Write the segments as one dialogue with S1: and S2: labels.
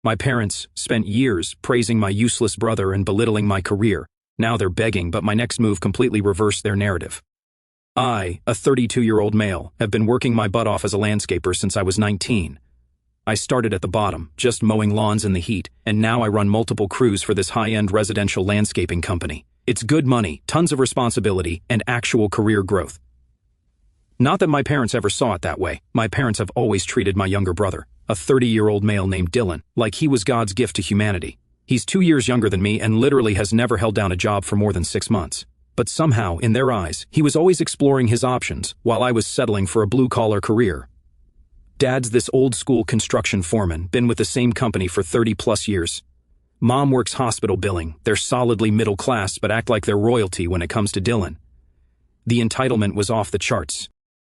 S1: My parents spent years praising my useless brother and belittling my career. Now they're begging, but my next move completely reversed their narrative. I, a 32-year-old male, have been working my butt off as a landscaper since I was 19. I started at the bottom, just mowing lawns in the heat, and now I run multiple crews for this high-end residential landscaping company. It's good money, tons of responsibility, and actual career growth. Not that my parents ever saw it that way. My parents have always treated my younger brother, a 30-year-old male named Dylan, like he was God's gift to humanity. He's 2 years younger than me and literally has never held down a job for more than 6 months. But somehow, in their eyes, he was always exploring his options while I was settling for a blue-collar career. Dad's this old-school construction foreman, been with the same company for 30-plus years. Mom works hospital billing. They're solidly middle class but act like they're royalty when it comes to Dylan. The entitlement was off the charts.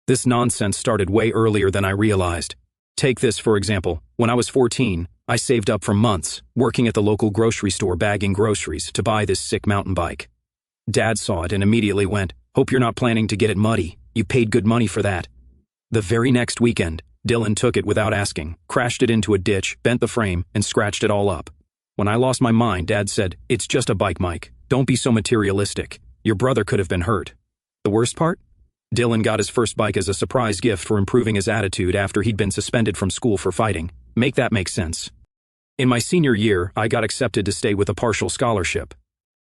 S1: This nonsense started way earlier than I realized. Take this, for example. When I was 14, I saved up for months, working at the local grocery store bagging groceries, to buy this sick mountain bike. Dad saw it and immediately went, "Hope you're not planning to get it muddy. You paid good money for that." The very next weekend, Dylan took it without asking, crashed it into a ditch, bent the frame, and scratched it all up. When I lost my mind, Dad said, "It's just a bike, Mike. Don't be so materialistic. Your brother could have been hurt." The worst part? Dylan got his first bike as a surprise gift for improving his attitude after he'd been suspended from school for fighting. Make that make sense. In my senior year, I got accepted to stay with a partial scholarship.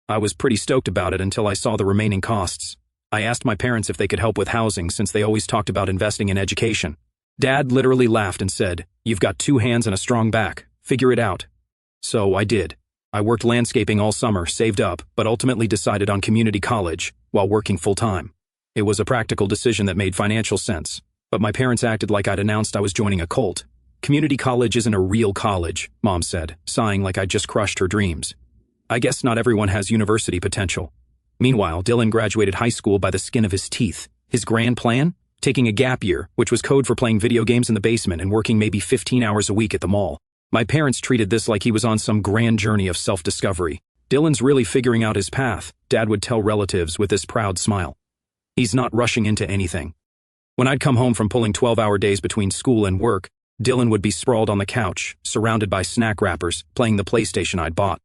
S1: I was pretty stoked about it until I saw the remaining costs. I asked my parents if they could help with housing since they always talked about investing in education. Dad literally laughed and said, "You've got 2 hands and a strong back. Figure it out." So I did. I worked landscaping all summer, saved up, but ultimately decided on community college while working full-time. It was a practical decision that made financial sense, but my parents acted like I'd announced I was joining a cult. "Community college isn't a real college," Mom said, sighing like I'd just crushed her dreams. "I guess not everyone has university potential." Meanwhile, Dylan graduated high school by the skin of his teeth. His grand plan? Taking a gap year, which was code for playing video games in the basement and working maybe 15 hours a week at the mall. My parents treated this like he was on some grand journey of self-discovery. "Dylan's really figuring out his path," Dad would tell relatives with this proud smile. "He's not rushing into anything." When I'd come home from pulling 12-hour days between school and work, Dylan would be sprawled on the couch, surrounded by snack wrappers, playing the PlayStation I'd bought.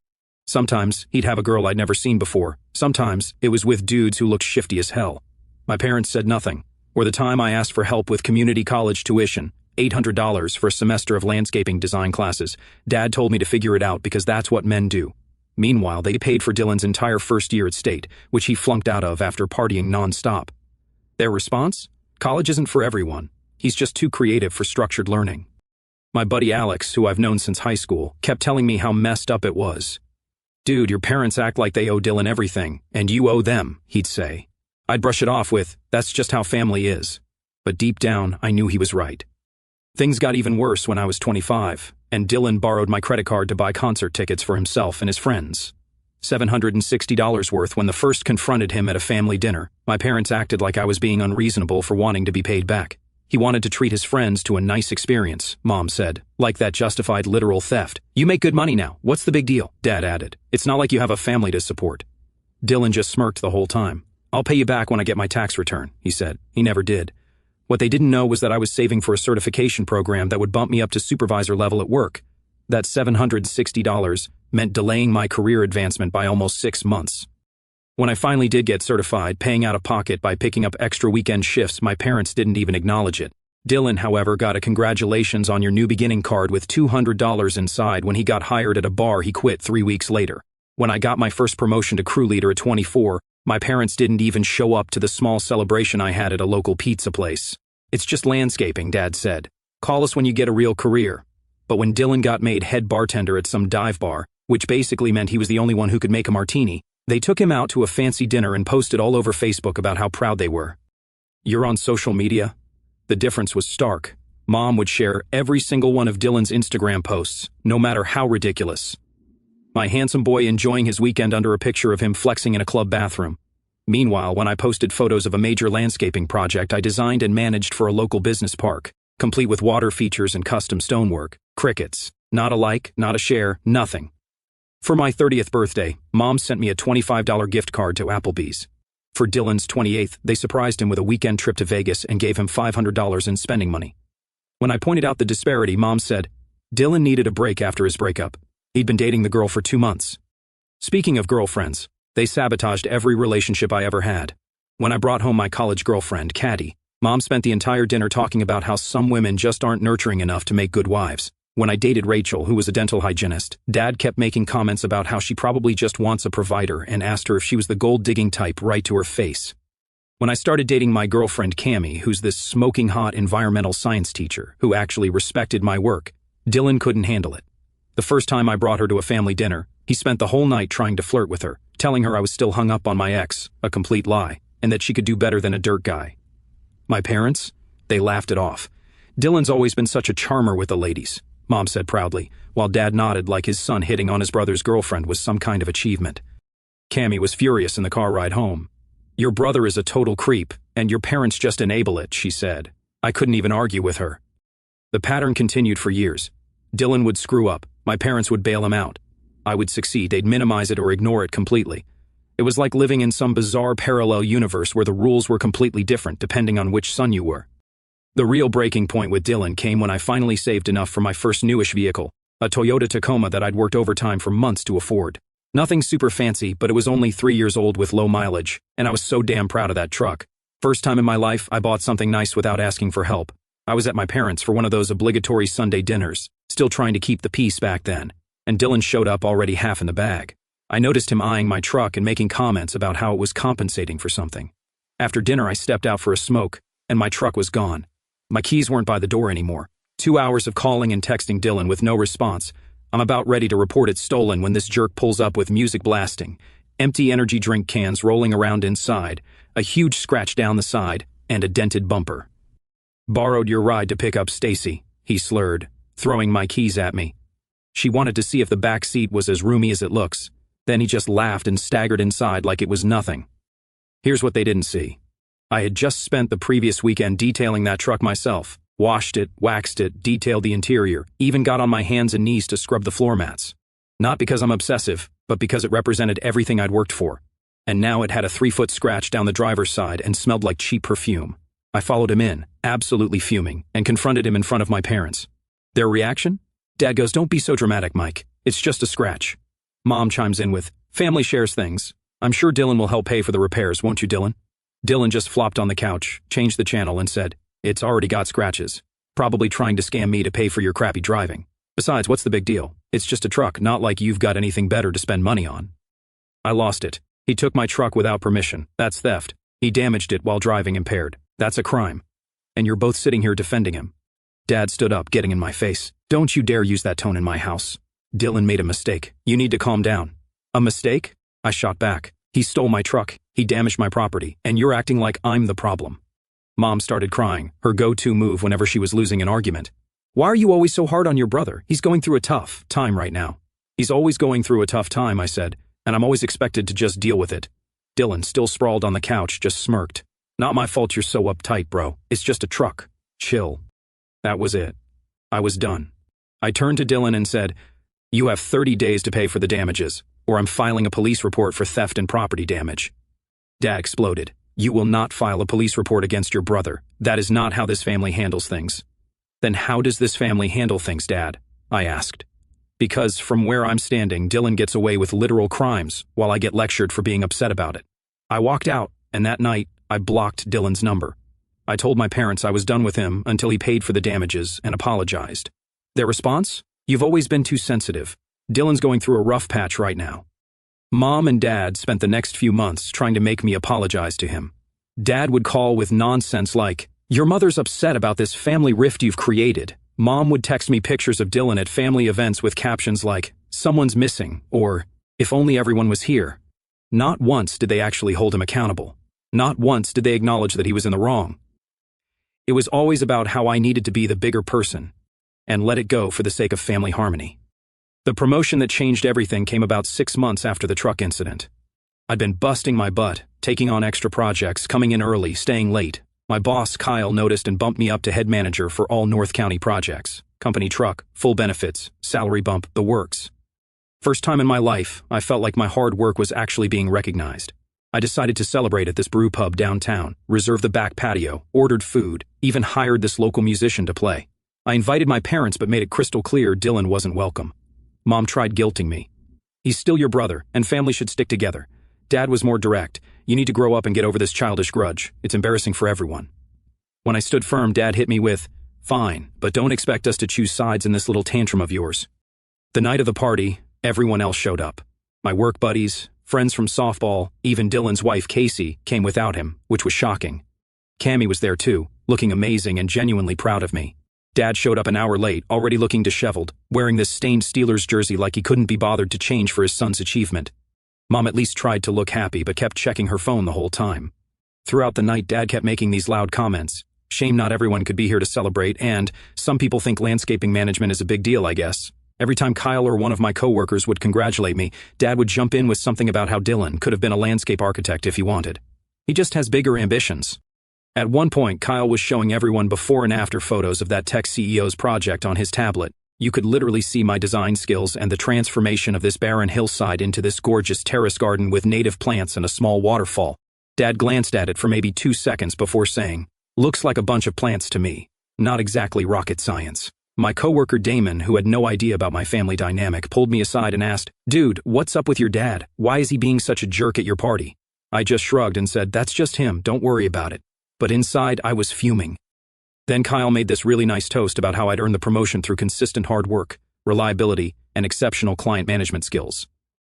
S1: Sometimes he'd have a girl I'd never seen before. Sometimes it was with dudes who looked shifty as hell. My parents said nothing. Or the time I asked for help with community college tuition, $800 for a semester of landscaping design classes, Dad told me to figure it out because that's what men do. Meanwhile, they paid for Dylan's entire first year at State, which he flunked out of after partying non-stop. Their response? College isn't for everyone. He's just too creative for structured learning. My buddy Alex, who I've known since high school, kept telling me how messed up it was. "Dude, your parents act like they owe Dylan everything, and you owe them," he'd say. I'd brush it off with, "That's just how family is." But deep down, I knew he was right. Things got even worse when I was 25, and Dylan borrowed my credit card to buy concert tickets for himself and his friends. $760 worth. When the first confronted him at a family dinner, my parents acted like I was being unreasonable for wanting to be paid back. He wanted to treat his friends to a nice experience, Mom said, like that justified literal theft. "You make good money now. What's the big deal?" Dad added. "It's not like you have a family to support." Dylan just smirked the whole time. "I'll pay you back when I get my tax return," he said. He never did. What they didn't know was that I was saving for a certification program that would bump me up to supervisor level at work. That $760 meant delaying my career advancement by almost 6 months. When I finally did get certified, paying out of pocket by picking up extra weekend shifts, my parents didn't even acknowledge it. Dylan, however, got a "congratulations on your new beginning" card with $200 inside when he got hired at a bar he quit 3 weeks later. When I got my first promotion to crew leader at 24, my parents didn't even show up to the small celebration I had at a local pizza place. "It's just landscaping," Dad said. "Call us when you get a real career." But when Dylan got made head bartender at some dive bar, which basically meant he was the only one who could make a martini, they took him out to a fancy dinner and posted all over Facebook about how proud they were. You're on social media? The difference was stark. Mom would share every single one of Dylan's Instagram posts, no matter how ridiculous. My handsome boy enjoying his weekend under a picture of him flexing in a club bathroom. Meanwhile, when I posted photos of a major landscaping project I designed and managed for a local business park, complete with water features and custom stonework, crickets. Not a like, not a share, nothing. For my 30th birthday, Mom sent me a $25 gift card to Applebee's. For Dylan's 28th, they surprised him with a weekend trip to Vegas and gave him $500 in spending money. When I pointed out the disparity, Mom said, Dylan needed a break after his breakup. He'd been dating the girl for 2 months. Speaking of girlfriends, they sabotaged every relationship I ever had. When I brought home my college girlfriend, Caddy, Mom spent the entire dinner talking about how some women just aren't nurturing enough to make good wives. When I dated Rachel, who was a dental hygienist, Dad kept making comments about how she probably just wants a provider and asked her if she was the gold-digging type right to her face. When I started dating my girlfriend Cammie, who's this smoking hot environmental science teacher who actually respected my work, Dylan couldn't handle it. The first time I brought her to a family dinner, he spent the whole night trying to flirt with her, telling her I was still hung up on my ex, a complete lie, and that she could do better than a dirt guy. My parents? They laughed it off. Dylan's always been such a charmer with the ladies, Mom said proudly, while Dad nodded like his son hitting on his brother's girlfriend was some kind of achievement. Cammie was furious in the car ride home. "Your brother is a total creep, and your parents just enable it," she said. I couldn't even argue with her. The pattern continued for years. Dylan would screw up, my parents would bail him out. I would succeed, they'd minimize it or ignore it completely. It was like living in some bizarre parallel universe where the rules were completely different depending on which son you were. The real breaking point with Dylan came when I finally saved enough for my first newish vehicle, a Toyota Tacoma that I'd worked overtime for months to afford. Nothing super fancy, but it was only 3 years old with low mileage, and I was so damn proud of that truck. First time in my life, I bought something nice without asking for help. I was at my parents' for one of those obligatory Sunday dinners, still trying to keep the peace back then, and Dylan showed up already half in the bag. I noticed him eyeing my truck and making comments about how it was compensating for something. After dinner, I stepped out for a smoke, and my truck was gone. My keys weren't by the door anymore. 2 hours of calling and texting Dylan with no response. I'm about ready to report it stolen when this jerk pulls up with music blasting, empty energy drink cans rolling around inside, a huge scratch down the side, and a dented bumper. "Borrowed your ride to pick up Stacy," he slurred, throwing my keys at me. She wanted to see if the back seat was as roomy as it looks. Then he just laughed and staggered inside like it was nothing. Here's what they didn't see. I had just spent the previous weekend detailing that truck myself. Washed it, waxed it, detailed the interior, even got on my hands and knees to scrub the floor mats. Not because I'm obsessive, but because it represented everything I'd worked for. And now it had a 3-foot scratch down the driver's side and smelled like cheap perfume. I followed him in, absolutely fuming, and confronted him in front of my parents. Their reaction? Dad goes, "Don't be so dramatic, Mike. It's just a scratch." Mom chimes in with, "Family shares things. I'm sure Dylan will help pay for the repairs, won't you, Dylan?" Dylan just flopped on the couch, changed the channel, and said, "It's already got scratches. Probably trying to scam me to pay for your crappy driving. Besides, what's the big deal? It's just a truck, not like you've got anything better to spend money on." I lost it. He took my truck without permission. That's theft. He damaged it while driving impaired. That's a crime. And you're both sitting here defending him. Dad stood up, getting in my face. "Don't you dare use that tone in my house. Dylan made a mistake. You need to calm down." "A mistake?" I shot back. "He stole my truck. He damaged my property. And you're acting like I'm the problem." Mom started crying, her go-to move whenever she was losing an argument. "Why are you always so hard on your brother? He's going through a tough time right now." "He's always going through a tough time," I said, "and I'm always expected to just deal with it." Dylan, still sprawled on the couch, just smirked. "Not my fault you're so uptight, bro. It's just a truck. Chill." That was it. I was done. I turned to Dylan and said, "You have 30 days to pay for the damages, or I'm filing a police report for theft and property damage." Dad exploded. "You will not file a police report against your brother. That is not how this family handles things." "Then how does this family handle things, Dad?" I asked. "Because from where I'm standing, Dylan gets away with literal crimes, while I get lectured for being upset about it." I walked out, and that night, I blocked Dylan's number. I told my parents I was done with him until he paid for the damages and apologized. Their response? "You've always been too sensitive. Dylan's going through a rough patch right now." Mom and Dad spent the next few months trying to make me apologize to him. Dad would call with nonsense like, "Your mother's upset about this family rift you've created." Mom would text me pictures of Dylan at family events with captions like, "Someone's missing," or, "If only everyone was here." Not once did they actually hold him accountable. Not once did they acknowledge that he was in the wrong. It was always about how I needed to be the bigger person, and let it go for the sake of family harmony. The promotion that changed everything came about 6 months after the truck incident. I'd been busting my butt, taking on extra projects, coming in early, staying late. My boss, Kyle, noticed and bumped me up to head manager for all North County projects. Company truck, full benefits, salary bump, the works. First time in my life, I felt like my hard work was actually being recognized. I decided to celebrate at this brew pub downtown, reserved the back patio, ordered food, even hired this local musician to play. I invited my parents but made it crystal clear Dylan wasn't welcome. Mom tried guilting me. He's still your brother, and family should stick together. Dad was more direct. You need to grow up and get over this childish grudge. It's embarrassing for everyone. When I stood firm, Dad hit me with, fine, but don't expect us to choose sides in this little tantrum of yours. The night of the party, everyone else showed up. My work buddies, friends from softball, even Dylan's wife Casey came without him, which was shocking. Cammy was there too, looking amazing and genuinely proud of me. Dad showed up an hour late, already looking disheveled, wearing this stained Steelers jersey like he couldn't be bothered to change for his son's achievement. Mom at least tried to look happy but kept checking her phone the whole time. Throughout the night, Dad kept making these loud comments. Shame not everyone could be here to celebrate, and some people think landscaping management is a big deal, I guess. Every time Kyle or one of my coworkers would congratulate me, Dad would jump in with something about how Dylan could have been a landscape architect if he wanted. He just has bigger ambitions. At one point, Kyle was showing everyone before and after photos of that tech CEO's project on his tablet. You could literally see my design skills and the transformation of this barren hillside into this gorgeous terrace garden with native plants and a small waterfall. Dad glanced at it for maybe 2 seconds before saying, "Looks like a bunch of plants to me. Not exactly rocket science." My coworker Damon, who had no idea about my family dynamic, pulled me aside and asked, "Dude, what's up with your dad? Why is he being such a jerk at your party?" I just shrugged and said, "That's just him, don't worry about it." But inside, I was fuming. Then Kyle made this really nice toast about how I'd earned the promotion through consistent hard work, reliability, and exceptional client management skills.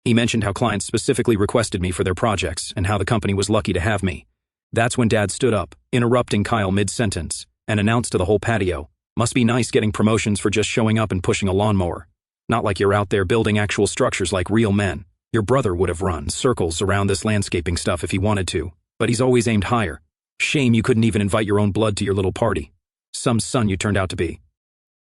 S1: He mentioned how clients specifically requested me for their projects and how the company was lucky to have me. That's when Dad stood up, interrupting Kyle mid-sentence, and announced to the whole patio, "Must be nice getting promotions for just showing up and pushing a lawnmower. Not like you're out there building actual structures like real men. Your brother would have run circles around this landscaping stuff if he wanted to, but he's always aimed higher. Shame you couldn't even invite your own blood to your little party. Some son you turned out to be."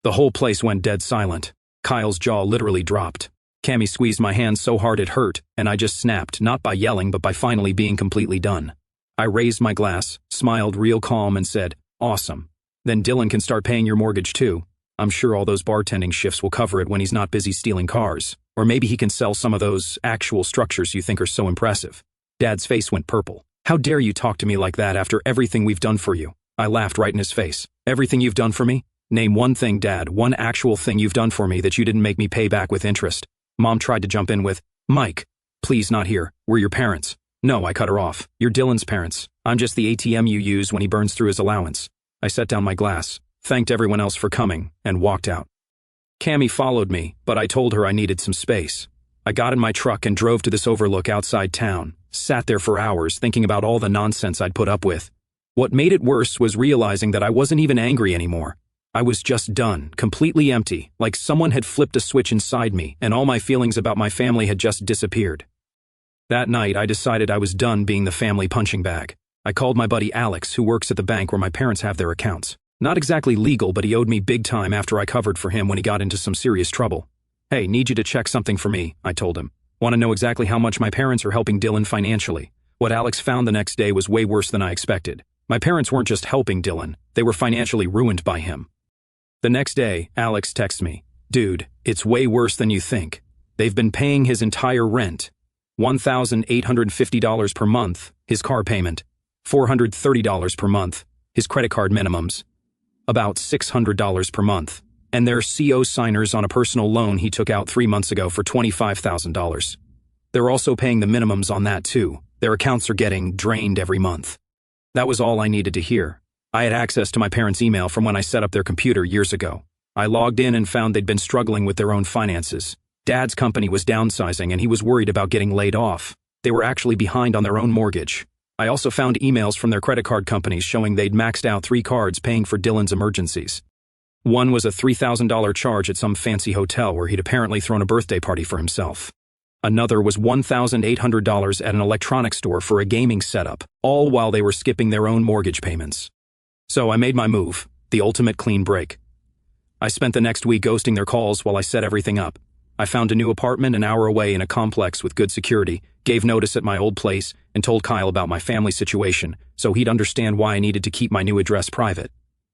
S1: The whole place went dead silent. Kyle's jaw literally dropped. Cammy squeezed my hand so hard it hurt, and I just snapped, not by yelling but by finally being completely done. I raised my glass, smiled real calm and said, "Awesome. Then Dylan can start paying your mortgage too. I'm sure all those bartending shifts will cover it when he's not busy stealing cars. Or maybe he can sell some of those actual structures you think are so impressive." Dad's face went purple. "How dare you talk to me like that after everything we've done for you?" I laughed right in his face. "Everything you've done for me? Name one thing, Dad, one actual thing you've done for me that you didn't make me pay back with interest." Mom tried to jump in with, "Mike, please not here. We're your parents." "No," I cut her off. "You're Dylan's parents. I'm just the ATM you use when he burns through his allowance." I set down my glass, thanked everyone else for coming, and walked out. Cammy followed me, but I told her I needed some space. I got in my truck and drove to this overlook outside town, sat there for hours thinking about all the nonsense I'd put up with. What made it worse was realizing that I wasn't even angry anymore. I was just done, completely empty, like someone had flipped a switch inside me and all my feelings about my family had just disappeared. That night, I decided I was done being the family punching bag. I called my buddy Alex, who works at the bank where my parents have their accounts. Not exactly legal, but he owed me big time after I covered for him when he got into some serious trouble. "Hey, need you to check something for me," I told him. "Want to know exactly how much my parents are helping Dylan financially." What Alex found the next day was way worse than I expected. My parents weren't just helping Dylan, they were financially ruined by him. The next day, Alex texts me, "Dude, it's way worse than you think. They've been paying his entire rent, $1,850 per month, his car payment, $430 per month, his credit card minimums, about $600 per month, and they're CO signers on a personal loan he took out 3 months ago for $25,000. They're also paying the minimums on that too. Their accounts are getting drained every month." That was all I needed to hear. I had access to my parents' email from when I set up their computer years ago. I logged in and found they'd been struggling with their own finances. Dad's company was downsizing and he was worried about getting laid off. They were actually behind on their own mortgage. I also found emails from their credit card companies showing they'd maxed out 3 cards paying for Dylan's emergencies. One was a $3,000 charge at some fancy hotel where he'd apparently thrown a birthday party for himself. Another was $1,800 at an electronics store for a gaming setup, all while they were skipping their own mortgage payments. So I made my move, the ultimate clean break. I spent the next week ghosting their calls while I set everything up. I found a new apartment an hour away in a complex with good security, gave notice at my old place, and told Kyle about my family situation so he'd understand why I needed to keep my new address private.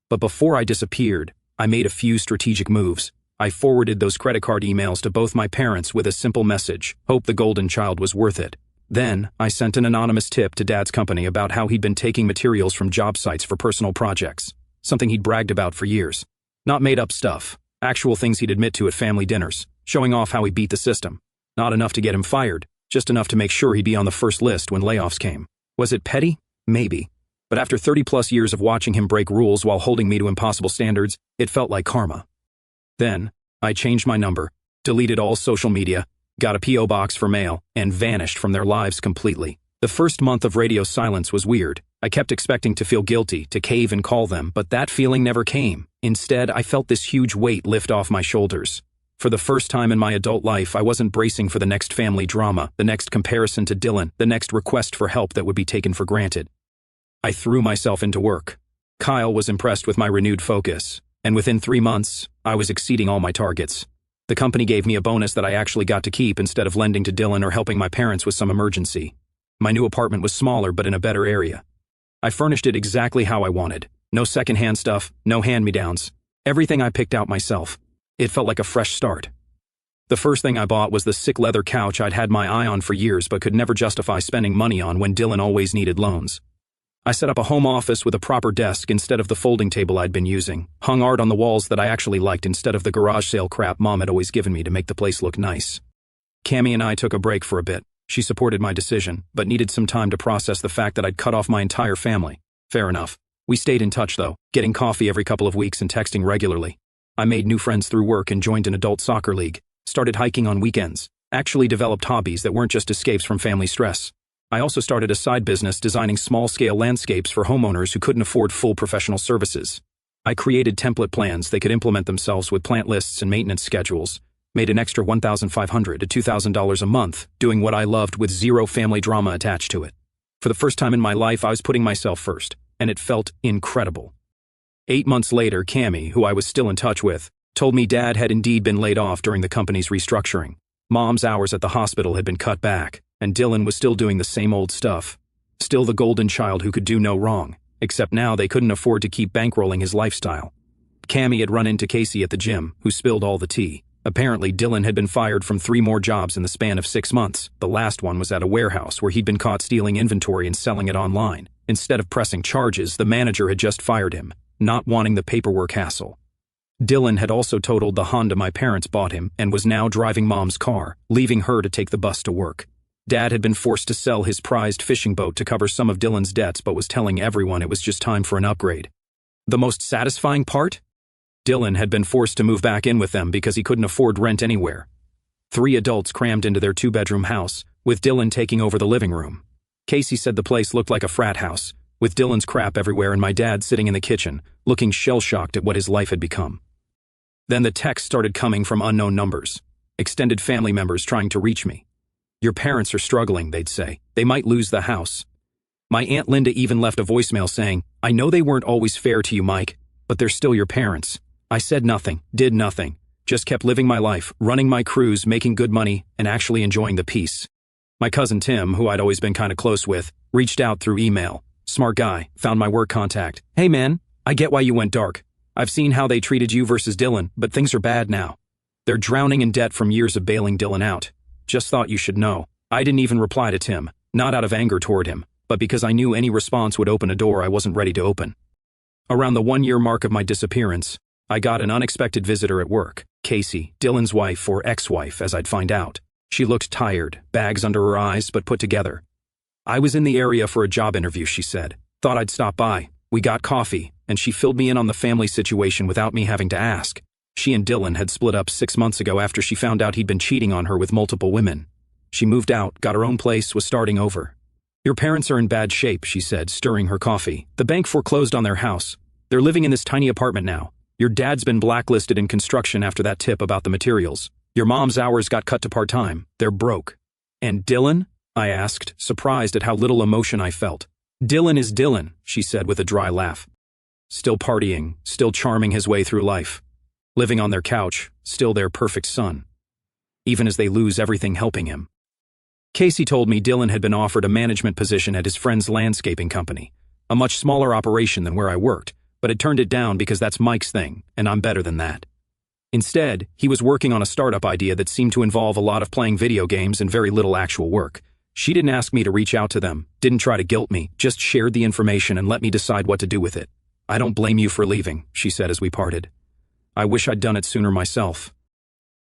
S1: But before I disappeared, I made a few strategic moves. I forwarded those credit card emails to both my parents with a simple message, hope the golden child was worth it. Then, I sent an anonymous tip to Dad's company about how he'd been taking materials from job sites for personal projects, something he'd bragged about for years. Not made-up stuff. Actual things he'd admit to at family dinners, showing off how he beat the system. Not enough to get him fired, just enough to make sure he'd be on the first list when layoffs came. Was it petty? Maybe. But after 30-plus years of watching him break rules while holding me to impossible standards, it felt like karma. Then, I changed my number, deleted all social media, got a P.O. box for mail, and vanished from their lives completely. The first month of radio silence was weird. I kept expecting to feel guilty, to cave and call them, but that feeling never came. Instead, I felt this huge weight lift off my shoulders. For the first time in my adult life, I wasn't bracing for the next family drama, the next comparison to Dylan, the next request for help that would be taken for granted. I threw myself into work. Kyle was impressed with my renewed focus, and within 3 months, I was exceeding all my targets. The company gave me a bonus that I actually got to keep instead of lending to Dylan or helping my parents with some emergency. My new apartment was smaller but in a better area. I furnished it exactly how I wanted. No secondhand stuff, no hand-me-downs. Everything I picked out myself. It felt like a fresh start. The first thing I bought was the sick leather couch I'd had my eye on for years but could never justify spending money on when Dylan always needed loans. I set up a home office with a proper desk instead of the folding table I'd been using, hung art on the walls that I actually liked instead of the garage sale crap Mom had always given me to make the place look nice. Cammy and I took a break for a bit. She supported my decision, but needed some time to process the fact that I'd cut off my entire family. Fair enough. We stayed in touch though, getting coffee every couple of weeks and texting regularly. I made new friends through work and joined an adult soccer league, started hiking on weekends, actually developed hobbies that weren't just escapes from family stress. I also started a side business designing small-scale landscapes for homeowners who couldn't afford full professional services. I created template plans they could implement themselves with plant lists and maintenance schedules, made an extra $1,500 to $2,000 a month, doing what I loved with zero family drama attached to it. For the first time in my life, I was putting myself first, and it felt incredible. 8 months later, Cammy, who I was still in touch with, told me Dad had indeed been laid off during the company's restructuring. Mom's hours at the hospital had been cut back, and Dylan was still doing the same old stuff. Still the golden child who could do no wrong, except now they couldn't afford to keep bankrolling his lifestyle. Cammy had run into Casey at the gym, who spilled all the tea. Apparently, Dylan had been fired from 3 more jobs in the span of 6 months. The last one was at a warehouse where he'd been caught stealing inventory and selling it online. Instead of pressing charges, the manager had just fired him, not wanting the paperwork hassle. Dylan had also totaled the Honda my parents bought him and was now driving Mom's car, leaving her to take the bus to work. Dad had been forced to sell his prized fishing boat to cover some of Dylan's debts but was telling everyone it was just time for an upgrade. The most satisfying part? Dylan had been forced to move back in with them because he couldn't afford rent anywhere. 3 adults crammed into their 2-bedroom house, with Dylan taking over the living room. Casey said the place looked like a frat house, with Dylan's crap everywhere and my dad sitting in the kitchen, looking shell-shocked at what his life had become. Then the texts started coming from unknown numbers. Extended family members trying to reach me. "Your parents are struggling," they'd say. "They might lose the house." My Aunt Linda even left a voicemail saying, "I know they weren't always fair to you, Mike, but they're still your parents." I said nothing, did nothing, just kept living my life, running my crews, making good money, and actually enjoying the peace. My cousin Tim, who I'd always been kind of close with, reached out through email. Smart guy, found my work contact. "Hey man, I get why you went dark. I've seen how they treated you versus Dylan, but things are bad now. They're drowning in debt from years of bailing Dylan out. Just thought you should know." I didn't even reply to Tim, not out of anger toward him, but because I knew any response would open a door I wasn't ready to open. Around the 1-year mark of my disappearance, I got an unexpected visitor at work. Casey, Dylan's wife or ex-wife, as I'd find out. She looked tired, bags under her eyes but put together. "I was in the area for a job interview," she said. "Thought I'd stop by. We got coffee, and she filled me in on the family situation without me having to ask. She and Dylan had split up 6 months ago after she found out he'd been cheating on her with multiple women. She moved out, got her own place, was starting over. Your parents are in bad shape," she said, stirring her coffee. "The bank foreclosed on their house. They're living in this tiny apartment now. Your dad's been blacklisted in construction after that tip about the materials. Your mom's hours got cut to part-time. They're broke." "And Dylan?" I asked, surprised at how little emotion I felt. "Dylan is Dylan," she said with a dry laugh. Still partying, still charming his way through life. Living on their couch, still their perfect son. Even as they lose everything helping him. Casey told me Dylan had been offered a management position at his friend's landscaping company, a much smaller operation than where I worked, but had turned it down because that's Mike's thing, and I'm better than that. Instead, he was working on a startup idea that seemed to involve a lot of playing video games and very little actual work. She didn't ask me to reach out to them, didn't try to guilt me, just shared the information and let me decide what to do with it. "I don't blame you for leaving," she said as we parted. I wish I'd done it sooner myself.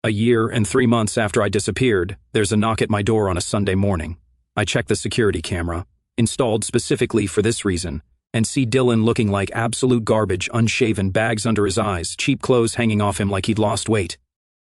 S1: A year and 3 months after I disappeared, there's a knock at my door on a Sunday morning. I check the security camera, installed specifically for this reason, and see Dylan looking like absolute garbage, unshaven, bags under his eyes, cheap clothes hanging off him like he'd lost weight.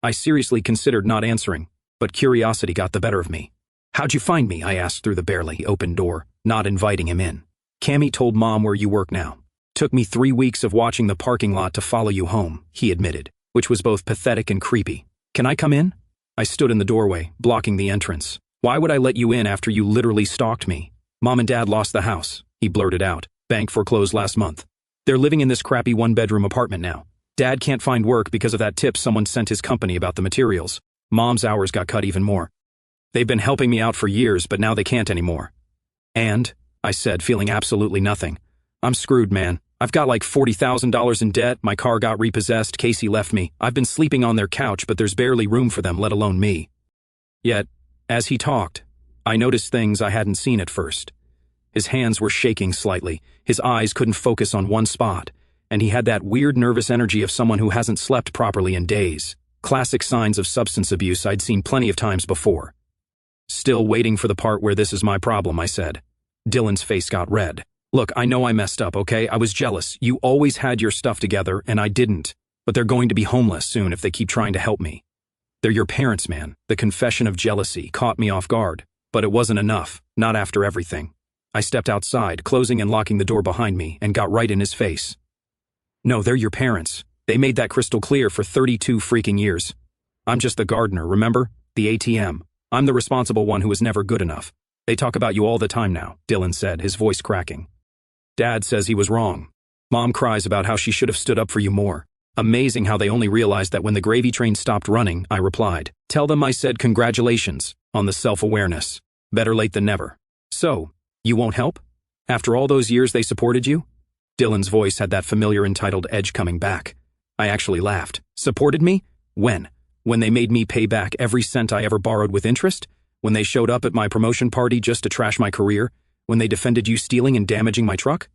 S1: I seriously considered not answering, but curiosity got the better of me. "How'd you find me?" I asked through the barely open door, not inviting him in. "Cammy told Mom where you work now. Took me 3 weeks of watching the parking lot to follow you home," he admitted, which was both pathetic and creepy. "Can I come in?" I stood in the doorway, blocking the entrance. "Why would I let you in after you literally stalked me? Mom and Dad lost the house," he blurted out. "Bank foreclosed last month. They're living in this crappy 1-bedroom apartment now. Dad can't find work because of that tip someone sent his company about the materials. Mom's hours got cut even more. They've been helping me out for years, but now they can't anymore." "And?" I said, feeling absolutely nothing. "I'm screwed, man. I've got like $40,000 in debt, my car got repossessed, Casey left me. I've been sleeping on their couch, but there's barely room for them, let alone me." Yet, as he talked, I noticed things I hadn't seen at first. His hands were shaking slightly, his eyes couldn't focus on one spot, and he had that weird nervous energy of someone who hasn't slept properly in days. Classic signs of substance abuse I'd seen plenty of times before. "Still waiting for the part where this is my problem," I said. Dylan's face got red. "Look, I know I messed up, okay? I was jealous. You always had your stuff together, and I didn't. But they're going to be homeless soon if they keep trying to help me. They're your parents, man." The confession of jealousy caught me off guard, but it wasn't enough, not after everything. I stepped outside, closing and locking the door behind me, and got right in his face. "No, they're your parents. They made that crystal clear for 32 freaking years. I'm just the gardener, remember? The ATM. I'm the responsible one who was never good enough. They talk about you all the time now," Dylan said, his voice cracking. "Dad says he was wrong. Mom cries about how she should have stood up for you more. Amazing how they only realized that when the gravy train stopped running," I replied. "Tell them I said congratulations on the self-awareness. Better late than never." "So, you won't help? After all those years they supported you?" Dylan's voice had that familiar entitled edge coming back. I actually laughed. "Supported me? When? When they made me pay back every cent I ever borrowed with interest? When they showed up at my promotion party just to trash my career? When they defended you stealing and damaging my truck?"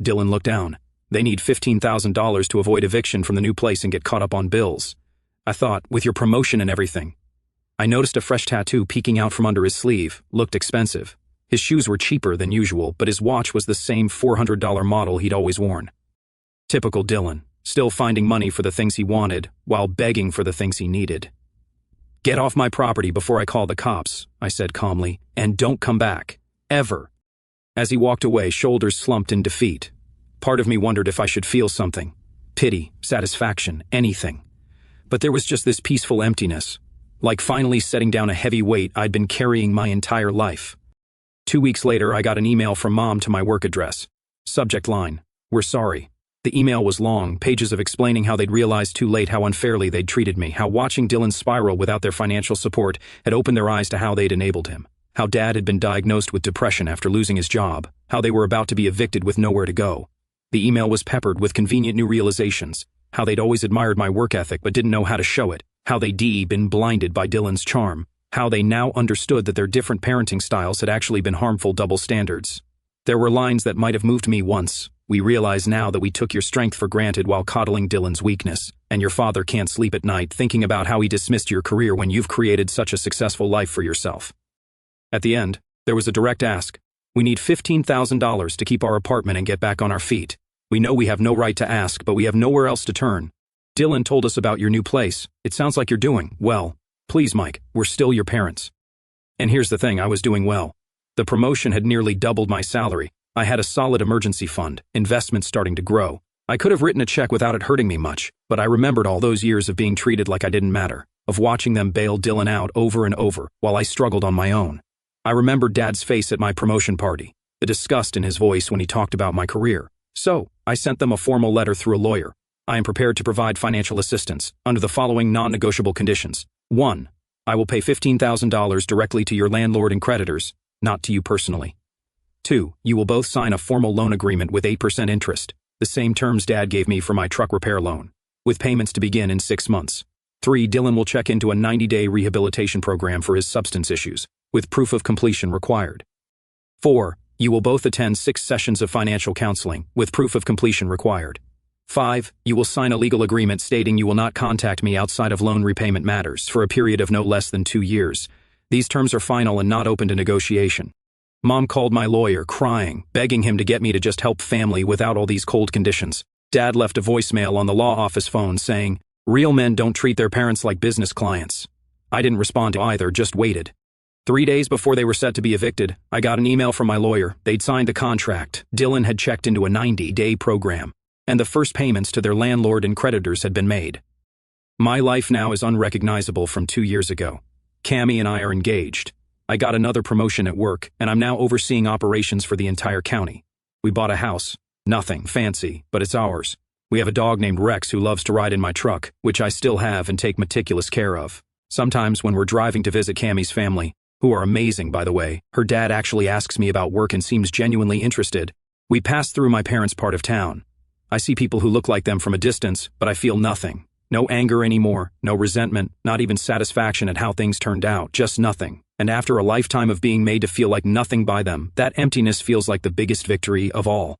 S1: Dylan looked down. "They need $15,000 to avoid eviction from the new place and get caught up on bills." I thought, with your promotion and everything. I noticed a fresh tattoo peeking out from under his sleeve. Looked expensive. His shoes were cheaper than usual, but his watch was the same $400 model he'd always worn. Typical Dylan, still finding money for the things he wanted, while begging for the things he needed. "Get off my property before I call the cops," I said calmly, "and don't come back. Ever." As he walked away, shoulders slumped in defeat. Part of me wondered if I should feel something. Pity, satisfaction, anything. But there was just this peaceful emptiness, like finally setting down a heavy weight I'd been carrying my entire life. 2 weeks later, I got an email from Mom to my work address. Subject line, "We're sorry." The email was long, pages of explaining how they'd realized too late how unfairly they'd treated me, how watching Dylan spiral without their financial support had opened their eyes to how they'd enabled him, how Dad had been diagnosed with depression after losing his job, how they were about to be evicted with nowhere to go. The email was peppered with convenient new realizations, how they'd always admired my work ethic but didn't know how to show it, how they'd been blinded by Dylan's charm, how they now understood that their different parenting styles had actually been harmful double standards. There were lines that might have moved me once. "We realize now that we took your strength for granted while coddling Dylan's weakness, and your father can't sleep at night thinking about how he dismissed your career when you've created such a successful life for yourself." At the end, there was a direct ask. "We need $15,000 to keep our apartment and get back on our feet. We know we have no right to ask, but we have nowhere else to turn. Dylan told us about your new place. It sounds like you're doing well. Please, Mike, we're still your parents." And here's the thing, I was doing well. The promotion had nearly doubled my salary. I had a solid emergency fund, investments starting to grow. I could have written a check without it hurting me much, but I remembered all those years of being treated like I didn't matter, of watching them bail Dylan out over and over while I struggled on my own. I remembered Dad's face at my promotion party, the disgust in his voice when he talked about my career. So, I sent them a formal letter through a lawyer. "I am prepared to provide financial assistance under the following non-negotiable conditions. 1. I will pay $15,000 directly to your landlord and creditors, not to you personally. 2. You will both sign a formal loan agreement with 8% interest, the same terms Dad gave me for my truck repair loan, with payments to begin in 6 months. 3. Dylan will check into a 90-day rehabilitation program for his substance issues, with proof of completion required. 4. You will both attend 6 sessions of financial counseling, with proof of completion required. 5. You will sign a legal agreement stating you will not contact me outside of loan repayment matters for a period of no less than 2 years. These terms are final and not open to negotiation. Mom called my lawyer, crying, begging him to get me to just help family without all these cold conditions. Dad left a voicemail on the law office phone saying, "Real men don't treat their parents like business clients." I didn't respond to either, just waited. 3 days before they were set to be evicted, I got an email from my lawyer. They'd signed the contract. Dylan had checked into a 90-day program, and the first payments to their landlord and creditors had been made. My life now is unrecognizable from 2 years ago. Cammie and I are engaged. I got another promotion at work, and I'm now overseeing operations for the entire county. We bought a house. Nothing fancy, but it's ours. We have a dog named Rex who loves to ride in my truck, which I still have and take meticulous care of. Sometimes when we're driving to visit Cammie's family, who are amazing by the way, her dad actually asks me about work and seems genuinely interested. We pass through my parents' part of town. I see people who look like them from a distance, but I feel nothing. No anger anymore, no resentment, not even satisfaction at how things turned out, just nothing. And after a lifetime of being made to feel like nothing by them, that emptiness feels like the biggest victory of all.